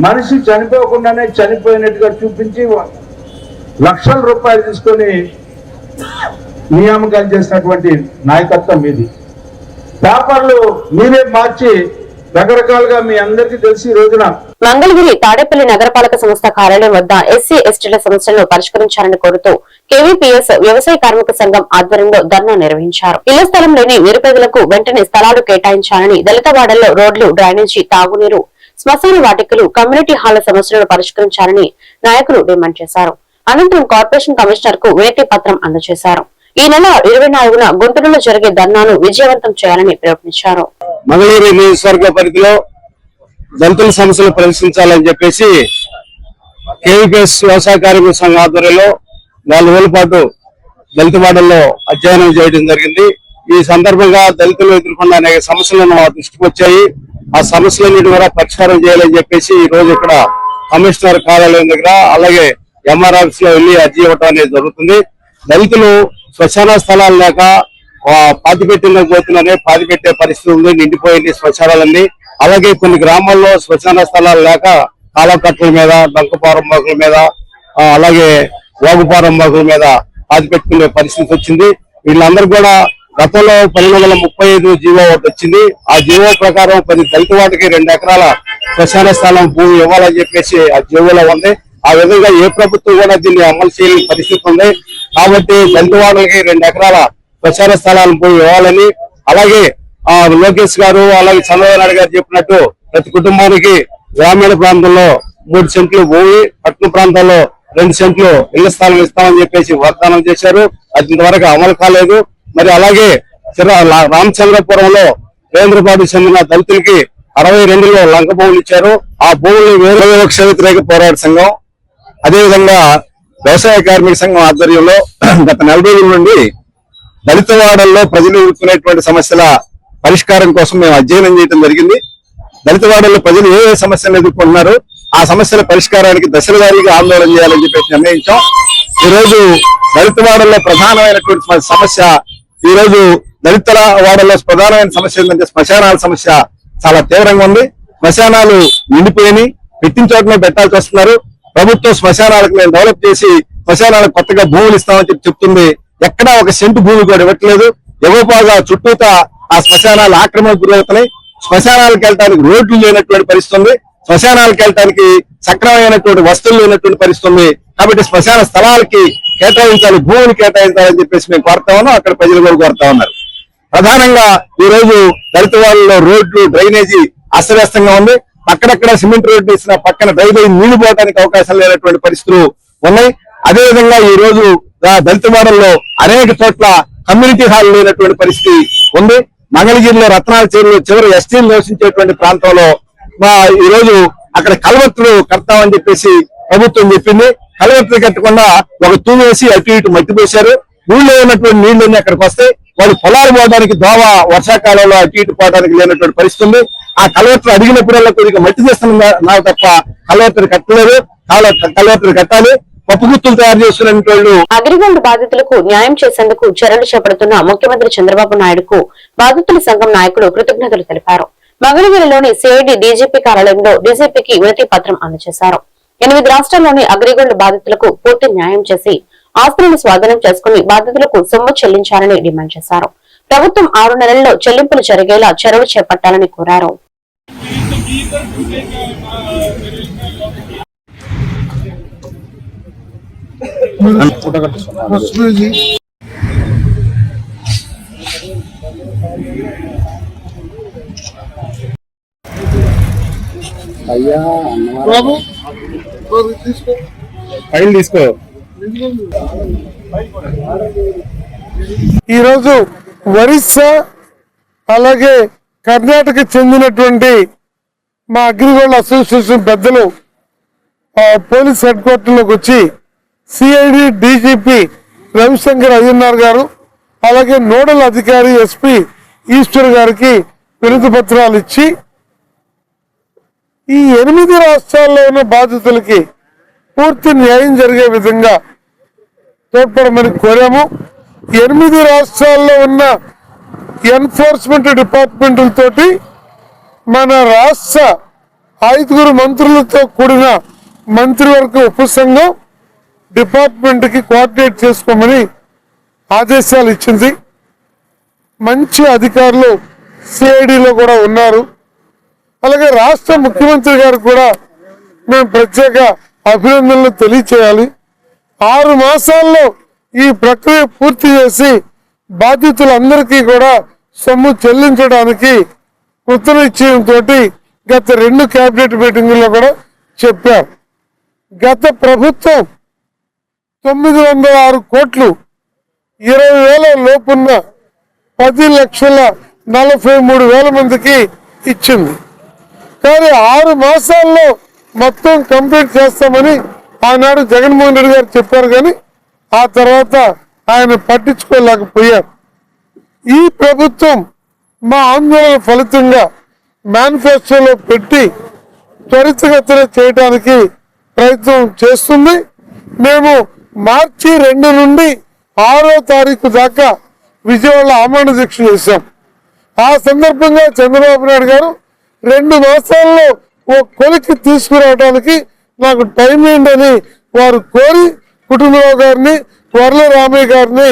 Speaker 19: మనిషి చనిపోకుండానే చనిపోయినట్టుగా చూపించి లక్షల రూపాయలు తీసుకొని నియామకాలు చేసినటువంటి నాయకత్వం మీది. పేపర్లు మీరే మార్చి రకరకాలుగా మీ అందరికీ తెలిసి ఈ రోజున
Speaker 3: మంగళగిరి తాడేపల్లి నగరపాలక సంస్థ కార్యాలయం వద్ద ఎస్సీ ఎస్టీల సమస్యలను పరిష్కరించాలని కోరుతూ కేవీపీఎస్ వ్యవసాయ కార్మిక సంఘం ఆధ్వర్యంలో ధర్నా నిర్వహించారు. ఇళ్ల స్థలం లేని నిరుపేదలకు వెంటనే స్థలాలు కేటాయించాలని, దళిత వాడల్లో రోడ్లు, డ్రైనేజీ, తాగునీరు, శ్మశాన వాటికలు, కమ్యూనిటీ హాళ్ల సమస్యలను పరిష్కరించాలని నాయకులు డిమాండ్ చేశారు. అనంతరం కార్పొరేషన్ కమిషనర్ కు వినతి పత్రం అందజేశారు. ఈ నెల 24న గుంటూరులో జరిగే ధర్నాను విజయవంతం చేయాలని పిలుపునిచ్చారు.
Speaker 20: మంగళగిరి నియోజకవర్గ పరిధిలో దళితుల సమస్యలు పరిశీలించాలని చెప్పేసి కేవీపీఎస్ వ్యవసాయ కార్మిక సంఘం ఆధ్వర్యంలో 4 రోజుల పాటు దళిత వాడల్లో అధ్యయనం చేయడం జరిగింది. ఈ సందర్భంగా దళితులు ఎదుర్కొన్న అనేక సమస్యలను మా దృష్టికి వచ్చాయి. ఆ సమస్యలన్నిటి కూడా పరిష్కారం చేయాలని చెప్పేసి ఈ రోజు ఇక్కడ కమిషనర్ కార్యాలయం దగ్గర అలాగే ఎంఆర్ ఆఫీస్ లో వెళ్లి అర్జీ ఇవ్వడం అనేది జరుగుతుంది. దళితులు శ్మశాన స్థలాలు లేక పాతిపెట్టిన పోతున్నారే పాతిపెట్టే పరిస్థితి ఉంది. నిండిపోయింది శ్మశానాలన్నీ. అలాగే కొన్ని గ్రామాల్లో శ్మశాన స్థలాలు లేక కాలకట్టల మీద, డంకపారంబాకుల మీద, అలాగే వాగుపారంబాకుల మీద పాతిపెట్టుకునే పరిస్థితి వచ్చింది. వీళ్ళందరూ కూడా గతంలో 1235 జీవో ఒకటి వచ్చింది. ఆ జీవో ప్రకారం 10 దళిత వాటికి 2 ఎకరాల శ్మశాన స్థలం భూమి ఇవ్వాలని చెప్పేసి ఆ జీవోలో ఉంది. ఆ విధంగా ఏ ప్రభుత్వం కూడా దీన్ని అమలు చేయని పరిస్థితి ఉంది. కాబట్టి దళిత వాడలకి 2 ఎకరాల శ్మశాన స్థలాలను భూమి ఇవ్వాలని, అలాగే లోకేష్ గారు అలాగే చంద్రబాబు నాయుడు గారు చెప్పినట్టు ప్రతి కుటుంబానికి గ్రామీణ ప్రాంతంలో 3 సెంట్లు భూమి, పట్టణ ప్రాంతాల్లో 2 సెంట్లు ఇళ్ల స్థలం ఇస్తామని చెప్పేసి వాగ్దానం చేశారు. అది ఇంతవరకు అమలు కాలేదు. మరి అలాగే రామచంద్రపురంలో కేంద్రపాటికి చెందిన దళితులకి 62లో లంక భూములు ఇచ్చారు. ఆ భూములు వేరే వివక్ష వ్యతిరేక పోరాట సంఘం, అదేవిధంగా వ్యవసాయ కార్మిక సంఘం ఆధ్వర్యంలో గత 40 రోజుల నుండి దళిత వాడల్లో ప్రజలు ఎదుర్కొనేటువంటి సమస్యల పరిష్కారం కోసం మేము అధ్యయనం చేయడం జరిగింది. దళితవాడలో ప్రజలు ఏ సమస్యలు ఎదుర్కొంటున్నారు, ఆ సమస్యల పరిష్కారానికి దశల వారీగా ఆందోళన చేయాలని చెప్పేసి నిర్ణయించాం. ఈ రోజు దళితవాడలో ప్రధానమైనటువంటి సమస్య, ఈ రోజు దళిత వాడలో ప్రధానమైన సమస్య ఏంటంటే శ్మశానాల సమస్య చాలా తీవ్రంగా ఉంది. శ్మశానాలు నిండిపోయి పెట్టిన చోటనే పెట్టాల్సి వస్తున్నారు. ప్రభుత్వం శ్మశానాలకు మేము డెవలప్ చేసి శ్మశానాలకు కొత్తగా భూములు ఇస్తామని చెప్తుంది. ఎక్కడా ఒక సెంటు భూమి కూడా ఇవ్వట్లేదు. ఎగోపాగా చుట్టూతా ఆ శ్మశానాలు ఆక్రమణకు గురవుతున్నాయి. శ్మశానాలకు వెళ్ళడానికి రోడ్లు లేనటువంటి పరిస్థితుంది. శ్మశానాలకు వెళ్ళడానికి సక్రమైనటువంటి వస్తువులు లేనటువంటి పరిస్థితుంది. కాబట్టి శ్మశాన స్థలాలకి కేటాయించాలి, భూములు కేటాయించాలని చెప్పేసి మేము కోరుతా ఉన్నాం. అక్కడ ప్రజలు కూడా కోరుతా ఉన్నారు. ప్రధానంగా ఈ రోజు దళిత వాళ్ళలో రోడ్లు, డ్రైనేజీ అస్తవ్యస్తంగా ఉంది. అక్కడక్కడ సిమెంట్ రోడ్లు ఇచ్చిన పక్కన డ్రైనేజీ నీళ్లు పోవడానికి అవకాశం లేనటువంటి పరిస్థితులు ఉన్నాయి. అదేవిధంగా ఈ రోజు దళిత వాడల్లో అనేక చోట్ల కమ్యూనిటీ హాల్ లేనటువంటి పరిస్థితి ఉంది. మంగళగిరిలో రత్నాల చెరువులో చివరి ఎస్టీలు నివసించేటువంటి ప్రాంతంలో ఈ రోజు అక్కడ కలవత్తులు కడతామని చెప్పేసి ప్రభుత్వం చెప్పింది. కలవత్తులు కట్టకుండా ఒక తూవేసి అటు ఇటు మట్టి పోశారు. ఊళ్ళో ఉన్నటువంటి నీళ్లన్నీ అక్కడికి వస్తాయి. వాళ్ళు పొలాలు పోవడానికి దోవ వర్షాకాలంలో అటు ఇటు పోవడానికి లేనటువంటి పరిస్థితి ఉంది. ఆ కలవత్తులు అడిగినప్పుడల్లా కొద్దిగా మట్టి చేస్తున్నారు తప్ప కలవత్తులు కట్టలేదు. కలవత్తులు కట్టాలి. పప్పు గుత్తులు తయారు చేస్తున్న
Speaker 3: అగ్రిగోల్డ్ బాధితులకు న్యాయం చేసేందుకు చర్యలు చేపడుతున్న ముఖ్యమంత్రి చంద్రబాబు నాయుడుకు బాధితుల సంఘం నాయకులు కృతజ్ఞతలు తెలిపారు. మంగళగిరిలోని సిఐడి డీజీపీ కార్యాలయంలో డీజీపీకి వినతి పత్రం అందజేశారు. 8 రాష్ట్రాల్లోని అగ్రిగోల్డ్ బాధితులకు పూర్తి న్యాయం చేసి ఆస్తులను స్వాధీనం చేసుకుని బాధితులకు సొమ్ము చెల్లించాలని డిమాండ్ చేశారు. ప్రభుత్వం 6 నెలల్లో చెల్లింపులు జరిగేలా చర్యలు చేపట్టాలని కోరారు.
Speaker 19: ఫైల్ తీసుకో. ఈరోజు ఒరిస్సా అలాగే కర్ణాటక చెందినటువంటి మా అగ్రిగోల్డ్ అసోసియేషన్ పెద్దలు పోలీస్ హెడ్ క్వార్టర్లోకి వచ్చి సిఐడి డీజీపీ రవిశంకర్ అయ్యన్నార్ గారు అలాగే నోడల్ అధికారి ఎస్పీ ఈశ్వర్ గారికి వినతి పత్రాలు ఇచ్చి ఈ 8 రాష్ట్రాల్లో ఉన్న బాధితులకి పూర్తి న్యాయం జరిగే విధంగా తోడ్పడమని కోరాము. 8 రాష్ట్రాల్లో ఉన్న ఎన్ఫోర్స్మెంట్ డిపార్ట్మెంట్లతోటి మన రాష్ట్ర 5 మంత్రులతో కూడిన మంత్రివర్గ ఉపసంఘం డిపార్ట్మెంట్ కి కోఆర్డినేట్ చేసుకోమని ఆదేశాలు ఇచ్చింది. మంచి అధికారులు సిఐడిలో కూడా ఉన్నారు. అలాగే రాష్ట్ర ముఖ్యమంత్రి గారు కూడా మేము ప్రత్యేక అభినందనలు తెలియచేయాలి. 6 మాసాల్లో ఈ ప్రక్రియ పూర్తి చేసి బాధితులందరికీ కూడా సొమ్ము చెల్లించడానికి కృతనిశ్చయంతో గత 2 కేబినెట్ మీటింగుల్లో కూడా చెప్పారు. గత ప్రభుత్వం 906 కోట్లు 20,000 లోపున్న 10,43,000 మందికి ఇచ్చింది. కానీ 6 మాసాల్లో మొత్తం కంప్లీట్ చేస్తామని ఆనాడు జగన్మోహన్ రెడ్డి గారు చెప్పారు. కానీ ఆ తర్వాత ఆయన పట్టించుకోలేకపోయారు. ఈ ప్రభుత్వం మా ఆందోళన ఫలితంగా మేనిఫెస్టోలో పెట్టి త్వరితగతిన చేయడానికి ప్రయత్నం చేస్తుంది. మేము మార్చి 2 నుండి 6వ తారీఖు దాకా విజయవాడలో ఆమరణ దీక్ష చేశాం. ఆ సందర్భంగా చంద్రబాబు నాయుడు గారు 2 మాసాల్లో ఓ కొలికి తీసుకురావడానికి నాకు టైం ఏంటని వారు కోరి కుటుంబరావు గారిని వర్ల రామయ్య గారిని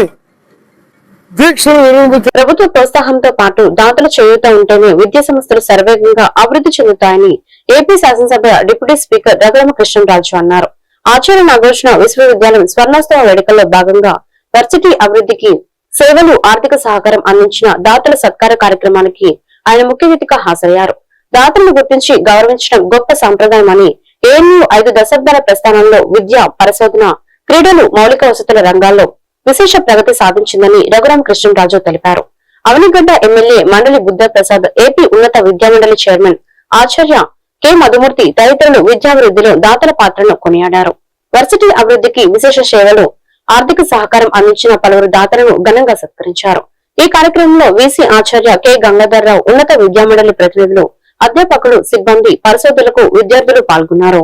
Speaker 19: దీక్షలు విరమించారు.
Speaker 3: ప్రభుత్వ ప్రోత్సాహంతో పాటు దాతల చేయూత ఉంటేనే విద్యా సంస్థలు సర్వేగంగా అభివృద్ధి చెందుతాయని ఏపీ శాసనసభ డిప్యూటీ స్పీకర్ రఘురామ కృష్ణరాజు అన్నారు. ఆచార్య నాగార్జున విశ్వవిద్యాలయం స్వర్ణోత్సవ వేడుకల్లో భాగంగా వర్సిటీ అభివృద్ధికి సేవలు ఆర్థిక సహకారం అందించిన దాతల సత్కార కార్యక్రమానికి ఆయన ముఖ్య అతిథిగా హాజరయ్యారు. దాతలను గుర్తించి గౌరవించడం గొప్ప సంప్రదాయం అని ఏఎన్యూ 5 దశాబ్దాల ప్రస్థానంలో విద్య, పరిశోధన, క్రీడలు, మౌలిక వసతుల రంగాల్లో విశేష ప్రగతి సాధించిందని రఘురామ కృష్ణరాజు తెలిపారు. అవనిగడ్డ ఎమ్మెల్యే మండలి బుద్ధ ప్రసాద్, ఏపీ ఉన్నత విద్యామండలి చైర్మన్ ఆచార్య కె మధుమూర్తి తదితరులు విద్యాభివృద్ధిలో దాతల పాత్రను కొనియాడారు. వర్సిటీ అభివృద్ధికి విశేష సేవలు, ఆర్థిక సహకారం అందించిన పలువురు దాతలను ఘనంగా సత్కరించారు. ఈ కార్యక్రమంలో వీసీ ఆచార్య కె గంగాధర్రావు, ఉన్నత విద్యామండలి ప్రతినిధులు, అధ్యాపకులు సిబ్బంది పరిశోధనలకు విద్యార్థులు పాల్గొన్నారు.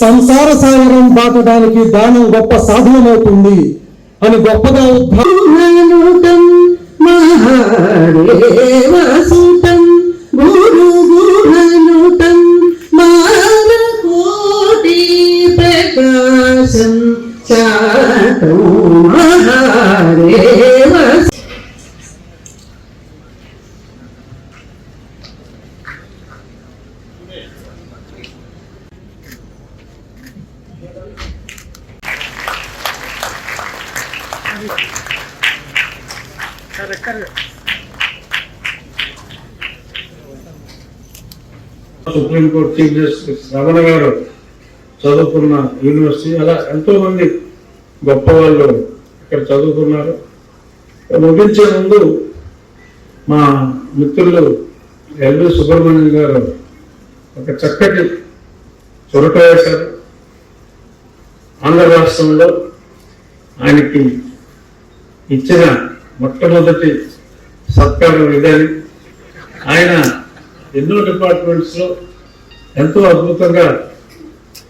Speaker 7: సంసార సాగరం దాటడానికి దానం గొప్ప సాధనమవుతుంది అని గొప్పగా ప్రకాశం సుప్రీంకోర్టు చీఫ్ జస్టిస్ రమణ గారు చదువుకున్న యూనివర్సిటీ, అలా ఎంతో మంది గొప్ప వాళ్ళు ఇక్కడ చదువుకున్నారు. ముగించే ముందు మా మిత్రులు ఎల్వి సుబ్రహ్మణ్యం గారు ఒక చక్కటి చొరట వేశారు. ఆంధ్ర రాష్ట్రంలో ఆయనకి ఇచ్చిన మొట్టమొదటి సత్కారం ఇదని, ఆయన ఎన్నో డిపార్ట్మెంట్స్లో ఎంతో అద్భుతంగా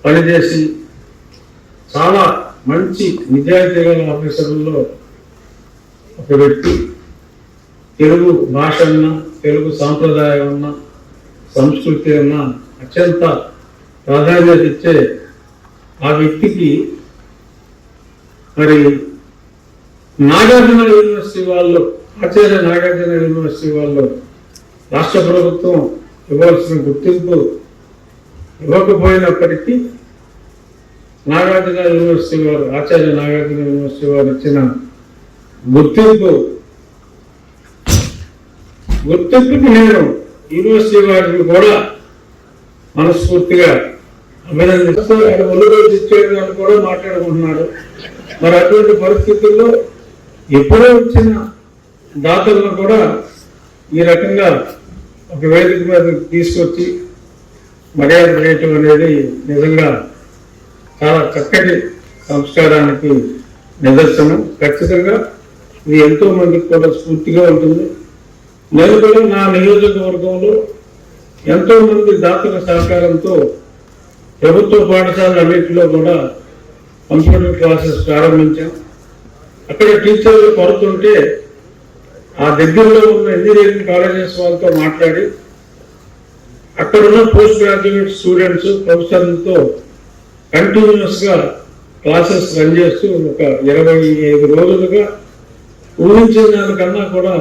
Speaker 7: పనిచేసి చాలా మంచి నిజాయితీ గల ఆఫీసర్లలో ఒక వ్యక్తి. తెలుగు భాష అన్నా, తెలుగు సాంప్రదాయం అన్నా, సంస్కృతి అన్నా అత్యంత ప్రాధాన్యత ఇచ్చే ఆ వ్యక్తికి మరి నాగార్జున యూనివర్సిటీ వాళ్ళు, ఆచార్య నాగార్జున యూనివర్సిటీ వాళ్ళు రాష్ట్ర ప్రభుత్వం ఇవ్వాల్సిన గుర్తింపు ఇవ్వకపోయినప్పటికీ నాగార్జున యూనివర్సిటీ వారు, ఆచార్య నాగార్జున యూనివర్సిటీ వారు ఇచ్చిన గుర్తింపుకి నేను యూనివర్సిటీ వారిని కూడా మనస్ఫూర్తిగా అభినందిస్తూ ఆయన ఒళ్ళురోజు ఇచ్చేయడానికి కూడా మాట్లాడుకుంటున్నారు. మరి అటువంటి పరిస్థితుల్లో ఎప్పుడో వచ్చిన దాతలను కూడా ఈ రకంగా ఒక వేదిక మీద తీసుకొచ్చి మర్యాద చేయటం అనేది నిజంగా చాలా చక్కటి సంస్కారానికి నిదర్శనం. ఖచ్చితంగా ఇది ఎంతో మందికి కూడా స్ఫూర్తిగా ఉంటుంది. నేను కూడా నా నియోజకవర్గంలో ఎంతో మంది దాతల సహకారంతో ప్రభుత్వ పాఠశాలల అన్నింటిలో కూడా కంప్యూటర్ క్లాసెస్ ప్రారంభించాం. అక్కడ టీచర్లు కొరతుంటే ఆ దగ్గరలో ఉన్న ఇంజనీరింగ్ కాలేజెస్ వాళ్ళతో మాట్లాడి అక్కడున్న పోస్ట్ గ్రాడ్యుయేట్ స్టూడెంట్స్ ప్రొఫెసర్లతో కంటిన్యూస్ గా క్లాసెస్ రన్ చేస్తూ ఒక 25 రోజులుగా ఊహించిన దానికన్నా కూడా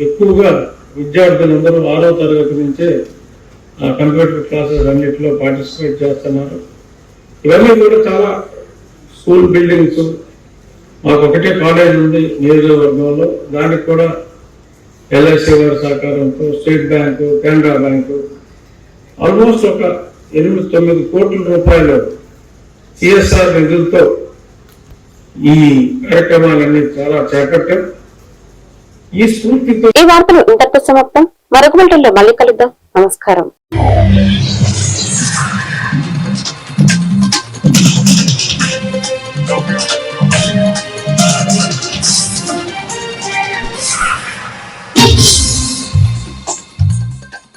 Speaker 7: ఎక్కువగా విద్యార్థులందరూ 6వ తరగతి నుంచే ఆ కంప్యూటర్ క్లాసెస్ అన్నింటిలో పార్టిసిపేట్ చేస్తున్నారు. ఇవన్నీ కూడా చాలా స్కూల్ బిల్డింగ్స్, మాకు ఒకటే కాలేజ్ ఉంది నియోజకవర్గంలో, దానికి కూడా ఎల్ఐసి వారి సహకారంతో, state bank, Canara bank almost ఒక 8-9 కోట్ల రూపాయలు సిఎస్ఆర్ నిధులతో ఈ కార్యక్రమాలన్నీ చాలా చేపట్టాం. ఈ స్ఫూర్తితో
Speaker 3: ఈ వార్తలు ఇంతటితో సమాప్తం. మరొక బులెటిన్లో మళ్ళీ కలుద్దాం. నమస్కారం.